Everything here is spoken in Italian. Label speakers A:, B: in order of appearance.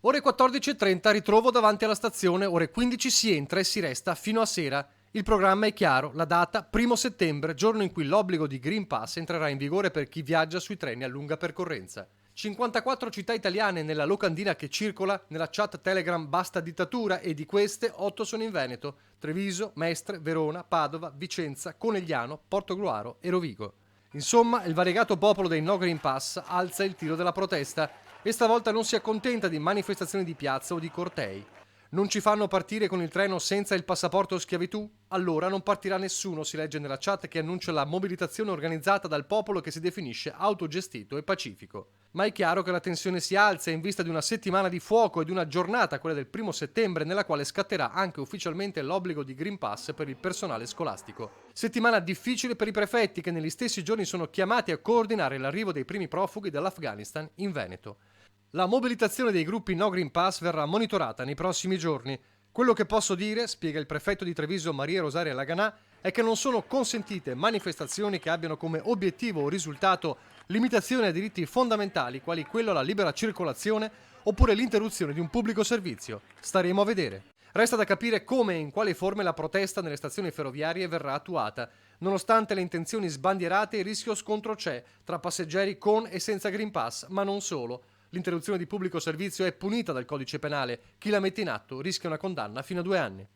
A: Ore 14:30 ritrovo davanti alla stazione, ore 15 si entra e si resta fino a sera. Il programma è chiaro, la data 1° settembre, giorno in cui l'obbligo di Green Pass entrerà in vigore per chi viaggia sui treni a lunga percorrenza. 54 città italiane nella locandina che circola nella chat Telegram Basta Dittatura e di queste 8 sono in Veneto: Treviso, Mestre, Verona, Padova, Vicenza, Conegliano, Portogruaro e Rovigo. Insomma, il variegato popolo dei No Green Pass alza il tiro della protesta e stavolta non si accontenta di manifestazioni di piazza o di cortei. Non ci fanno partire con il treno senza il passaporto schiavitù? Allora non partirà nessuno, si legge nella chat che annuncia la mobilitazione organizzata dal popolo che si definisce autogestito e pacifico. Ma è chiaro che la tensione si alza in vista di una settimana di fuoco e di una giornata, quella del 1° settembre, nella quale scatterà anche ufficialmente l'obbligo di Green Pass per il personale scolastico. Settimana difficile per i prefetti che negli stessi giorni sono chiamati a coordinare l'arrivo dei primi profughi dall'Afghanistan in Veneto. La mobilitazione dei gruppi No Green Pass verrà monitorata nei prossimi giorni. Quello che posso dire, spiega il prefetto di Treviso Maria Rosaria Laganà, è che non sono consentite manifestazioni che abbiano come obiettivo o risultato limitazioni ai diritti fondamentali quali quello alla libera circolazione oppure l'interruzione di un pubblico servizio. Staremo a vedere. Resta da capire come e in quali forme la protesta nelle stazioni ferroviarie verrà attuata. Nonostante le intenzioni sbandierate, il rischio scontro c'è tra passeggeri con e senza Green Pass, ma non solo. L'interruzione di pubblico servizio è punita dal codice penale. Chi la mette in atto rischia una condanna fino a 2 anni.